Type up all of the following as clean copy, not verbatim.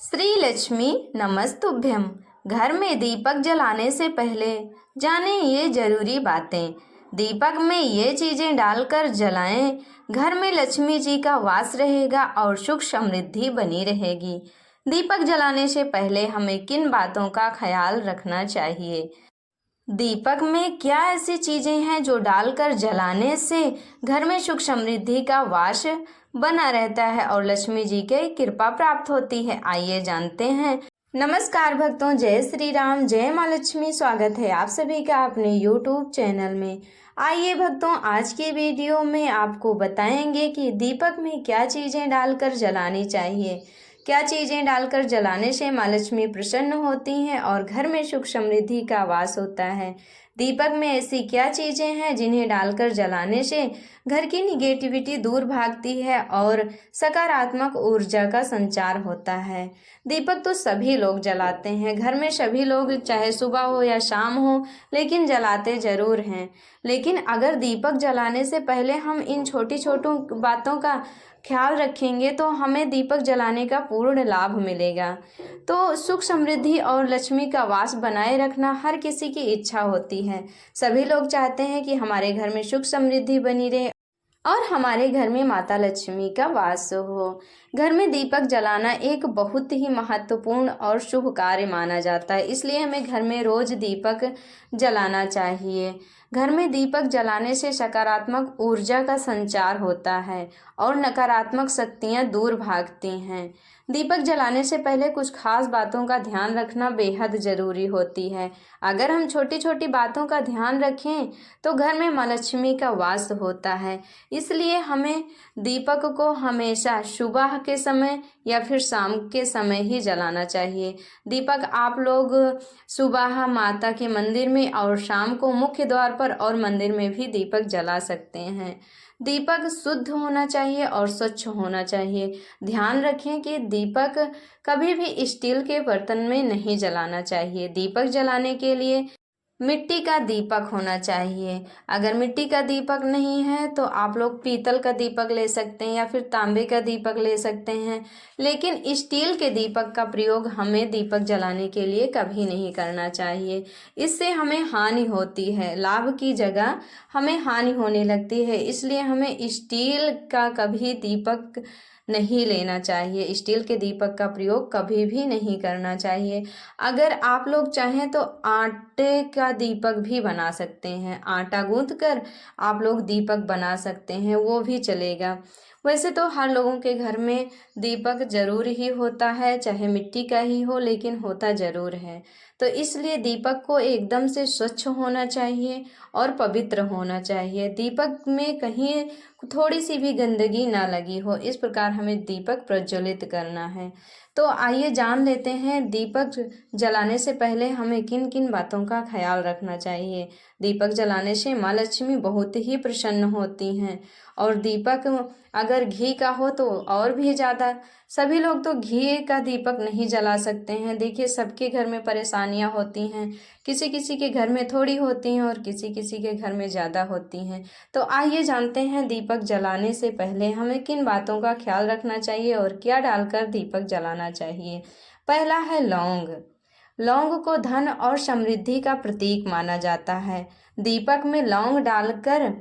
श्री लक्ष्मी नमस्तुभ्यम। घर में दीपक जलाने से पहले जाने ये जरूरी बातें। दीपक में ये चीजें डालकर जलाएं, घर में लक्ष्मी जी का वास रहेगा और सुख समृद्धि बनी रहेगी। दीपक जलाने से पहले हमें किन बातों का ख्याल रखना चाहिए? दीपक में क्या ऐसी चीजें हैं जो डालकर जलाने से घर में सुख समृद्धि का वास बना रहता है और लक्ष्मी जी की कृपा प्राप्त होती है? आइए जानते हैं। नमस्कार भक्तों, जय श्री राम, जय माँ लक्ष्मी। स्वागत है आप सभी का अपने YouTube चैनल में। आइए भक्तों, आज की वीडियो में आपको बताएंगे कि दीपक में क्या चीजें डालकर जलानी चाहिए। क्या चीजें डालकर जलाने से माँ लक्ष्मी प्रसन्न होती हैं और घर में सुख समृद्धि का वास होता है। दीपक में ऐसी क्या चीजें हैं जिन्हें डालकर जलाने से घर की निगेटिविटी दूर भागती है और सकारात्मक ऊर्जा का संचार होता है। दीपक तो सभी लोग जलाते हैं, घर में सभी लोग, चाहे सुबह हो या शाम हो, लेकिन जलाते जरूर हैं। लेकिन अगर दीपक जलाने से पहले हम इन छोटी छोटी बातों का ख्याल रखेंगे तो हमें दीपक जलाने का पूर्ण लाभ मिलेगा। तो सुख समृद्धि और लक्ष्मी का वास बनाए रखना हर किसी की इच्छा होती है। सभी लोग चाहते हैं कि हमारे घर में सुख समृद्धि बनी रहे और हमारे घर में माता लक्ष्मी का वास हो। घर में दीपक जलाना एक बहुत ही महत्वपूर्ण और शुभ कार्य माना जाता है, इसलिए हमें घर में रोज दीपक जलाना चाहिए। घर में दीपक जलाने से सकारात्मक ऊर्जा का संचार होता है और नकारात्मक शक्तियां दूर भागती हैं। दीपक जलाने से पहले कुछ खास बातों का ध्यान रखना बेहद ज़रूरी होती है। अगर हम छोटी छोटी बातों का ध्यान रखें तो घर में माँ लक्ष्मी का वास होता है। इसलिए हमें दीपक को हमेशा सुबह के समय या फिर शाम के समय ही जलाना चाहिए। दीपक आप लोग सुबह माता के मंदिर में और शाम को मुख्य द्वार पर और मंदिर में भी दीपक जला सकते हैं। दीपक शुद्ध होना चाहिए और स्वच्छ होना चाहिए। ध्यान रखें कि दीपक कभी भी स्टील के बर्तन में नहीं जलाना चाहिए। दीपक जलाने के लिए मिट्टी का दीपक होना चाहिए। अगर मिट्टी का दीपक नहीं है तो आप लोग पीतल का दीपक ले सकते हैं या फिर तांबे का दीपक ले सकते हैं, लेकिन स्टील के दीपक का प्रयोग हमें दीपक जलाने के लिए कभी नहीं करना चाहिए। इससे हमें हानि होती है, लाभ की जगह हमें हानि होने लगती है। इसलिए हमें स्टील का कभी दीपक नहीं लेना चाहिए, स्टील के दीपक का प्रयोग कभी भी नहीं करना चाहिए। अगर आप लोग चाहें तो आटे का दीपक भी बना सकते हैं, आटा गूंथ कर आप लोग दीपक बना सकते हैं, वो भी चलेगा। वैसे तो हर लोगों के घर में दीपक जरूर ही होता है, चाहे मिट्टी का ही हो, लेकिन होता जरूर है। तो इसलिए दीपक को एकदम से स्वच्छ होना चाहिए और पवित्र होना चाहिए। दीपक में कहीं थोड़ी सी भी गंदगी ना लगी हो, इस प्रकार हमें दीपक प्रज्वलित करना है। तो आइए जान लेते हैं दीपक जलाने से पहले हमें किन किन बातों का ख्याल रखना चाहिए। दीपक जलाने से माँ लक्ष्मी बहुत ही प्रसन्न होती हैं और दीपक अगर घी का हो तो और भी ज़्यादा। सभी लोग तो घी का दीपक नहीं जला सकते हैं। देखिए, सबके घर में परेशानियां होती हैं, किसी किसी के घर में थोड़ी होती हैं और किसी किसी के घर में ज़्यादा होती हैं। तो आइए जानते हैं दीपक जलाने से पहले हमें किन बातों का ख्याल रखना चाहिए और क्या डालकर दीपक जलाना चाहिए। पहला है लौंग। लौंग को धन और समृद्धि का प्रतीक माना जाता है। दीपक में लौंग डालकर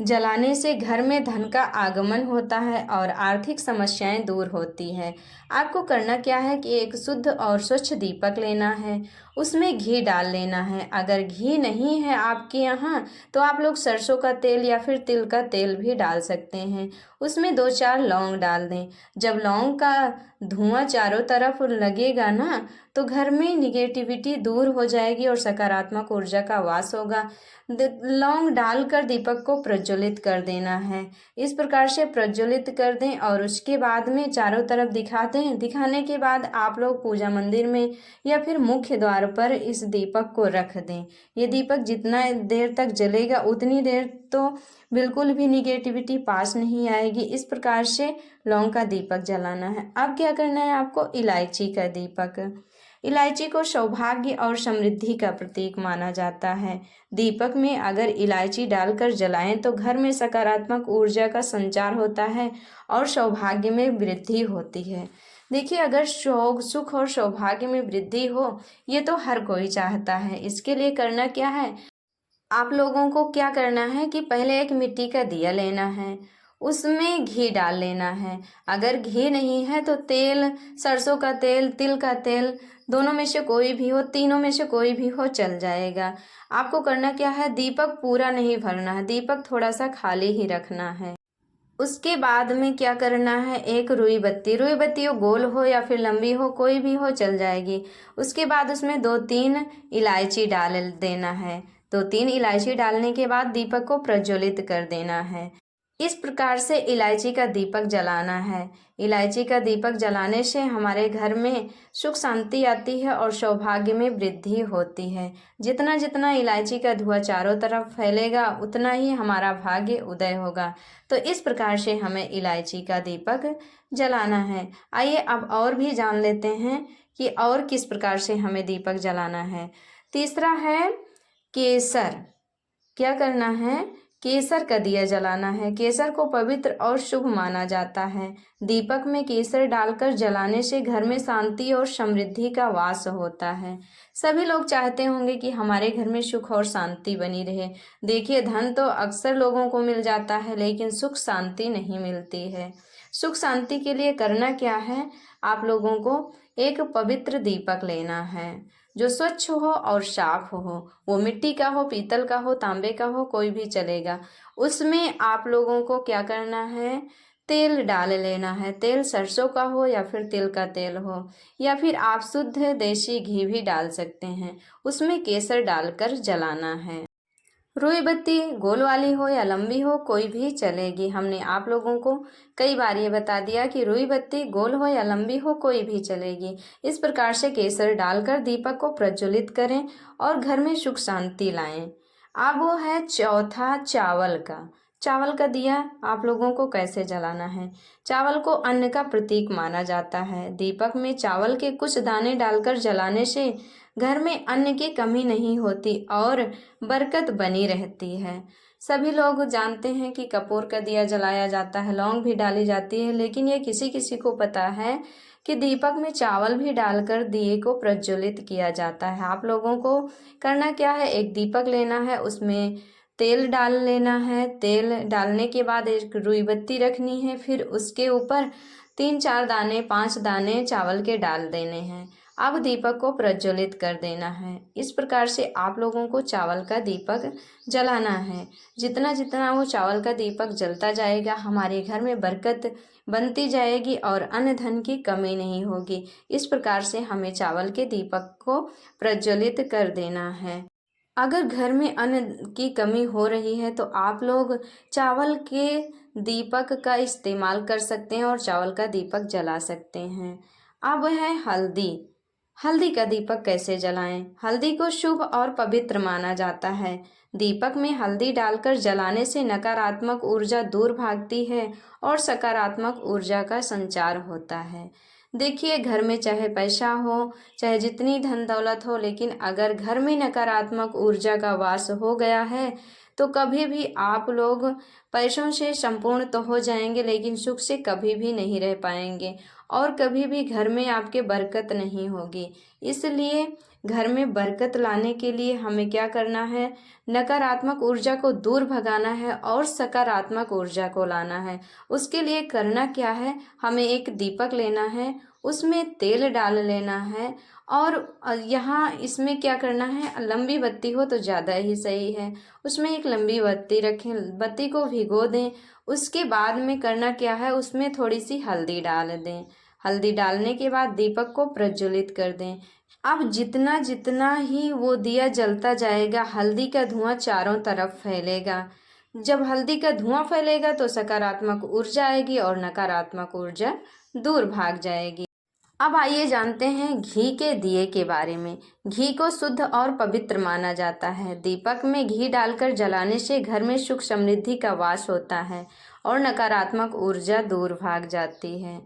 जलाने से घर में धन का आगमन होता है और आर्थिक समस्याएं दूर होती हैं। आपको करना क्या है कि एक शुद्ध और स्वच्छ दीपक लेना है, उसमें घी डाल लेना है। अगर घी नहीं है आपके यहाँ तो आप लोग सरसों का तेल या फिर तिल का तेल भी डाल सकते हैं। उसमें 2-4 लौंग डाल दें। जब लौंग का धुआं चारों तरफ लगेगा ना तो घर में निगेटिविटी दूर हो जाएगी और सकारात्मक ऊर्जा का वास होगा। लौंग डालकर दीपक को प्रज्वलित कर देना है। इस प्रकार से प्रज्वलित कर दें और उसके बाद में चारों तरफ दिखाते हैं। दिखाने के बाद आप लोग पूजा मंदिर में या फिर मुख्य द्वार पर इस दीपक को रख दें। ये दीपक जितना देर तक जलेगा उतनी देर तो बिल्कुल भी निगेटिविटी पास नहीं आएगी। इस प्रकार से लौंग का दीपक जलाना है। अब क्या करना है आपको? इलायची का दीपक। इलायची को सौभाग्य और समृद्धि का प्रतीक माना जाता है। दीपक में अगर इलायची डालकर जलाएं तो घर में सकारात्मक ऊर्जा का संचार होता है और सौभाग्य में वृद्धि होती है। देखिए, अगर सुख और सौभाग्य में वृद्धि हो, ये तो हर कोई चाहता है। इसके लिए करना क्या है, आप लोगों को क्या करना है कि पहले एक मिट्टी का दिया लेना है, उसमें घी डाल लेना है। अगर घी नहीं है तो तेल, सरसों का तेल, तिल का तेल, दोनों में से कोई भी हो, तीनों में से कोई भी हो चल जाएगा। आपको करना क्या है, दीपक पूरा नहीं भरना है, दीपक थोड़ा सा खाली ही रखना है। उसके बाद में क्या करना है, एक रुई बत्ती हो, गोल हो या फिर लंबी हो, कोई भी हो चल जाएगी। उसके बाद उसमें 2-3 इलायची डाल देना है। 2-3 इलायची डालने के बाद दीपक को प्रज्वलित कर देना है। इस प्रकार से इलायची का दीपक जलाना है। इलायची का दीपक जलाने से हमारे घर में सुख शांति आती है और सौभाग्य में वृद्धि होती है। जितना जितना इलायची का धुआं चारों तरफ फैलेगा, उतना ही हमारा भाग्य उदय होगा। तो इस प्रकार से हमें इलायची का दीपक जलाना है। आइए अब और भी जान लेते हैं कि और किस प्रकार से हमें दीपक जलाना है। तीसरा है केसर। क्या करना है, केसर का दिया जलाना है। केसर को पवित्र और शुभ माना जाता है। दीपक में केसर डालकर जलाने से घर में शांति और समृद्धि का वास होता है। सभी लोग चाहते होंगे कि हमारे घर में सुख और शांति बनी रहे। देखिए, धन तो अक्सर लोगों को मिल जाता है, लेकिन सुख शांति नहीं मिलती है। सुख शांति के लिए करना क्या है, आप लोगों को एक पवित्र दीपक लेना है जो स्वच्छ हो और साफ हो। वो मिट्टी का हो, पीतल का हो, तांबे का हो, कोई भी चलेगा। उसमें आप लोगों को क्या करना है, तेल डाल लेना है। तेल सरसों का हो या फिर तिल का तेल हो, या फिर आप शुद्ध देसी घी भी डाल सकते हैं। उसमें केसर डालकर जलाना है। रुई बत्ती गोल वाली हो या लंबी हो, कोई भी चलेगी। हमने आप लोगों को कई बार ये बता दिया कि रुई बत्ती गोल हो या लंबी हो, कोई भी चलेगी। इस प्रकार से केसर डालकर दीपक को प्रज्वलित करें और घर में सुख शांति लाएं। अब वो है चौथा चावल का। चावल का दिया आप लोगों को कैसे जलाना है। चावल को अन्न का प्रतीक माना जाता है। दीपक में चावल के कुछ दाने डालकर जलाने से घर में अन्न की कमी नहीं होती और बरकत बनी रहती है। सभी लोग जानते हैं कि कपूर का दिया जलाया जाता है, लौंग भी डाली जाती है, लेकिन ये किसी किसी को पता है कि दीपक में चावल भी डालकर दिए को प्रज्वलित किया जाता है। आप लोगों को करना क्या है, एक दीपक लेना है, उसमें तेल डाल लेना है। तेल डालने के बाद एक रुई बत्ती रखनी है, फिर उसके ऊपर 3-4 दाने, 5 दाने चावल के डाल देने हैं। अब दीपक को प्रज्वलित कर देना है। इस प्रकार से आप लोगों को चावल का दीपक जलाना है। जितना जितना वो चावल का दीपक जलता जाएगा, हमारे घर में बरकत बनती जाएगी और अन्न धन की कमी नहीं होगी। इस प्रकार से हमें चावल के दीपक को प्रज्वलित कर देना है। अगर घर में अन्न की कमी हो रही है तो आप लोग चावल के दीपक का इस्तेमाल कर सकते हैं और चावल का दीपक जला सकते हैं। अब है हल्दी। हल्दी का दीपक कैसे जलाएं। हल्दी को शुभ और पवित्र माना जाता है। दीपक में हल्दी डालकर जलाने से नकारात्मक ऊर्जा दूर भागती है और सकारात्मक ऊर्जा का संचार होता है। देखिए, घर में चाहे पैसा हो, चाहे जितनी धन दौलत हो, लेकिन अगर घर में नकारात्मक ऊर्जा का वास हो गया है तो कभी भी आप लोग पैसों से संपूर्ण तो हो जाएंगे, लेकिन सुख से कभी भी नहीं रह पाएंगे और कभी भी घर में आपके बरकत नहीं होगी। इसलिए घर में बरकत लाने के लिए हमें क्या करना है, नकारात्मक ऊर्जा को दूर भगाना है और सकारात्मक ऊर्जा को लाना है। उसके लिए करना क्या है, हमें एक दीपक लेना है, उसमें तेल डाल लेना है और यहाँ इसमें क्या करना है, लंबी बत्ती हो तो ज़्यादा ही सही है। उसमें एक लंबी बत्ती रखें, बत्ती को भिगो दें। उसके बाद में करना क्या है, उसमें थोड़ी सी हल्दी डाल दें। हल्दी डालने के बाद दीपक को प्रज्वलित कर दें। अब जितना जितना ही वो दिया जलता जाएगा, हल्दी का धुआं चारों तरफ फैलेगा। जब हल्दी का धुआं फैलेगा तो सकारात्मक ऊर्जा आएगी और नकारात्मक ऊर्जा दूर भाग जाएगी। अब आइए जानते हैं घी के दिए के बारे में। घी को शुद्ध और पवित्र माना जाता है। दीपक में घी डालकर जलाने से घर में सुख समृद्धि का वास होता है और नकारात्मक ऊर्जा दूर भाग जाती है।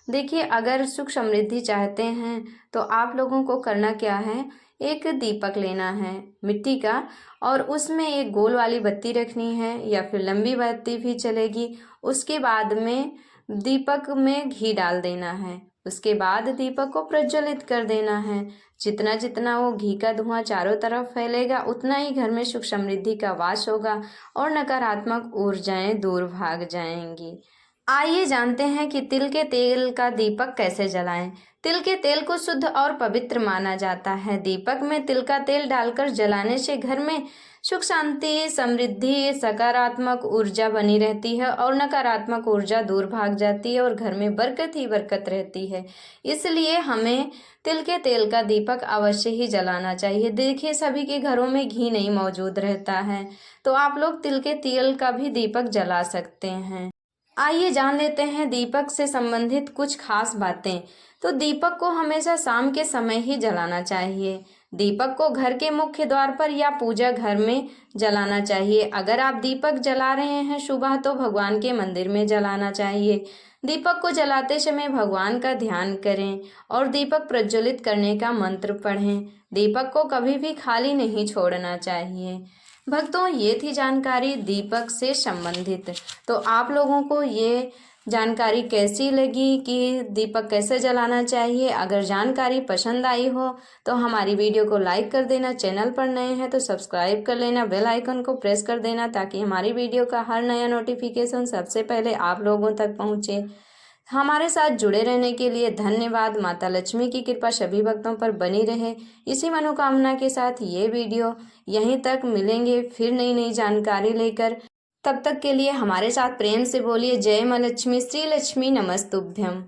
देखिए, अगर सुख समृद्धि चाहते हैं तो आप लोगों को करना क्या है, एक दीपक लेना है मिट्टी का और उसमें एक गोल वाली बत्ती रखनी है या फिर लंबी बत्ती भी चलेगी। उसके बाद में दीपक में घी डाल देना है। उसके बाद दीपक को प्रज्वलित कर देना है। जितना जितना वो घी का धुआं चारों तरफ फैलेगा उतना ही घर में सुख समृद्धि का वास होगा और नकारात्मक ऊर्जाएं दूर भाग जाएंगी। आइए जानते हैं कि तिल के तेल का दीपक कैसे जलाएं। तिल के तेल को शुद्ध और पवित्र माना जाता है। दीपक में तिल का तेल डालकर जलाने से घर में सुख शांति समृद्धि सकारात्मक ऊर्जा बनी रहती है और नकारात्मक ऊर्जा दूर भाग जाती है और घर में बरकत ही बरकत रहती है। इसलिए हमें तिल के तेल का दीपक अवश्य ही जलाना चाहिए। देखिए, सभी के घरों में घी नहीं मौजूद रहता है, तो आप लोग तिल के तेल का भी दीपक जला सकते हैं। आइए जान लेते हैं दीपक से संबंधित कुछ खास बातें। तो दीपक को हमेशा शाम के समय ही जलाना चाहिए। दीपक को घर के मुख्य द्वार पर या पूजा घर में जलाना चाहिए। अगर आप दीपक जला रहे हैं सुबह तो भगवान के मंदिर में जलाना चाहिए। दीपक को जलाते समय भगवान का ध्यान करें और दीपक प्रज्वलित करने का मंत्र पढ़ें। दीपक को कभी भी खाली नहीं छोड़ना चाहिए। भक्तों, ये थी जानकारी दीपक से संबंधित। तो आप लोगों को ये जानकारी कैसी लगी कि दीपक कैसे जलाना चाहिए? अगर जानकारी पसंद आई हो तो हमारी वीडियो को लाइक कर देना। चैनल पर नए हैं तो सब्सक्राइब कर लेना, बेल आइकन को प्रेस कर देना ताकि हमारी वीडियो का हर नया नोटिफिकेशन सबसे पहले आप लोगों तक पहुँचे। हमारे साथ जुड़े रहने के लिए धन्यवाद। माता लक्ष्मी की कृपा सभी भक्तों पर बनी रहे, इसी मनोकामना के साथ ये वीडियो यहीं तक। मिलेंगे फिर नई नई जानकारी लेकर। तब तक के लिए हमारे साथ प्रेम से बोलिए जय मां लक्ष्मी, श्री लक्ष्मी नमस्तुभ्यम।